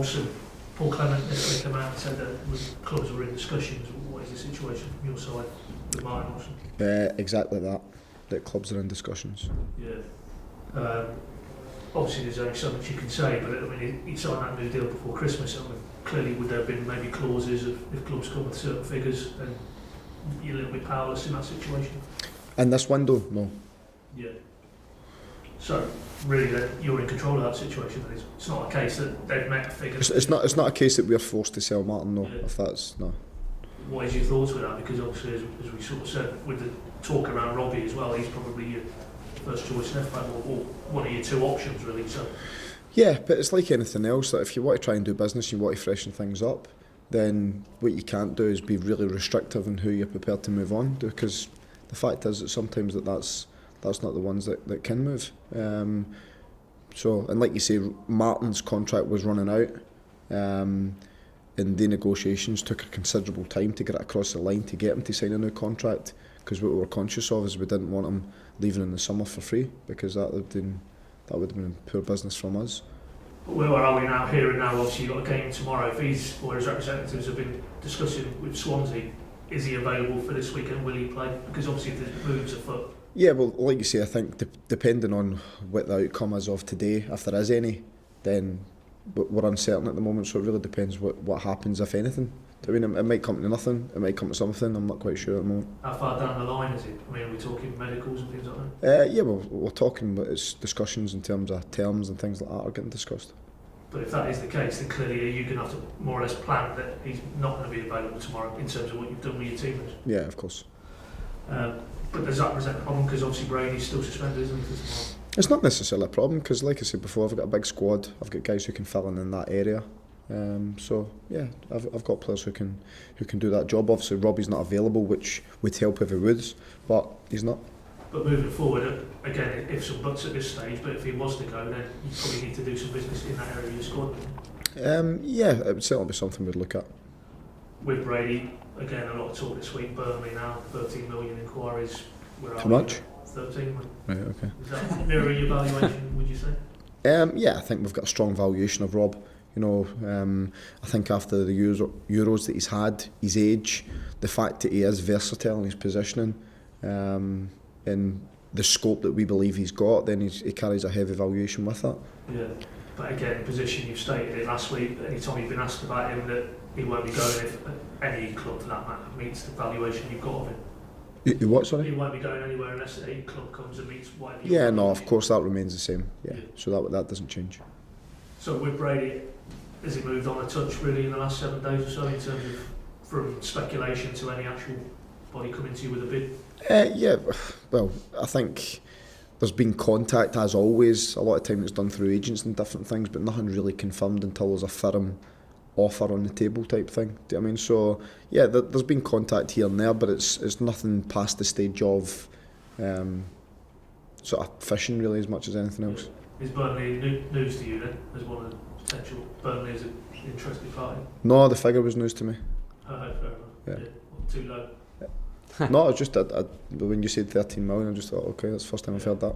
Olsson, Paul Clement yesterday came out and said that clubs were in discussions. What is the situation from your side with Martin Olsson? Exactly that clubs are in discussions. Yeah. Obviously there's only so much you can say, but I mean, he signed that new deal before Christmas. I mean, clearly would there have been maybe clauses of if clubs come with certain figures, then you're a little bit powerless in that situation? In this window, no. Yeah. So really, then you're in control of that situation. Then it's not a case that they've met a figure. It's not a case that we're forced to sell Martin. No, yeah. If that's no. What is your thoughts with that? Because obviously, as we sort of said, with the talk around Robbie as well, he's probably your first choice left back, or one of your two options really. So. Yeah, but it's like anything else. That if you want to try and do business, you want to freshen things up, then what you can't do is be really restrictive in who you're prepared to move on. Because the fact is that sometimes that's not the ones that can move. So, and like you say, Martin's contract was running out, and the negotiations took a considerable time to get it across the line to get him to sign a new contract. Because what we were conscious of is we didn't want him leaving in the summer for free, because that would have been poor business from us. But where are we now? Here and now, obviously you've got a game tomorrow. If his representatives have been discussing with Swansea, is he available for this weekend? Will he play? Because obviously there's moves afoot. Yeah, well, like you say, I think depending on what the outcome is of today, if there is any, then we're uncertain at the moment, so it really depends what happens, if anything. I mean, it might come to nothing, it might come to something, I'm not quite sure at the moment. How far down the line is it? I mean, are we talking medicals and things like that? Yeah, well, we're talking, but it's discussions in terms of terms and things like that are getting discussed. But if that is the case, then clearly you're going to have to more or less plan that he's not going to be available tomorrow in terms of what you've done with your teammates. Yeah, of course. But does that present a problem? Because obviously Brady's still suspended, isn't he, for tomorrow? It's not necessarily a problem, because like I said before, I've got a big squad, I've got guys who can fill in that area. So yeah, I've got players who can do that job. Obviously Robbie's not available, which would help if he was, but he's not. But moving forward, again, if some buts at this stage, but if he was to go, then you probably need to do some business in that area of your squad. Yeah, it would certainly be something we'd look at. With Brady, again, a lot of talk this week. Burnley now, 13 million inquiries. How much? 13. Right, okay. Is that mirroring your valuation, would you say? Yeah, I think we've got a strong valuation of Rob. You know, I think after the Euros that he's had, his age, the fact that he is versatile in his positioning, and the scope that we believe he's got, then he carries a heavy valuation with that. Yeah, but again, the position you've stated it last week, any time you've been asked about him, that he won't be going if any club for that matter meets the valuation you've got of him. You what, sorry? He won't be going anywhere unless a club comes and meets whatever. Yeah, no, of course that remains the same. Yeah, so that doesn't change. So with Brady, has he moved on a touch really in the last 7 days or so in terms of from speculation to any actual body coming to you with a bid? Yeah, well, I think there's been contact as always. A lot of time it's done through agents and different things, but nothing really confirmed until there's a firm offer on the table type thing. Do you know what I mean? So yeah, there's been contact here and there, but it's nothing past the stage of sort of fishing really as much as anything else. Is Burnley news to you then, as one of the potential Burnley as an interested party? No, the figure was news to me. Fair enough. Yeah. Too low. No, it's just when you said 13 million, I just thought, okay, that's the first time I've heard that.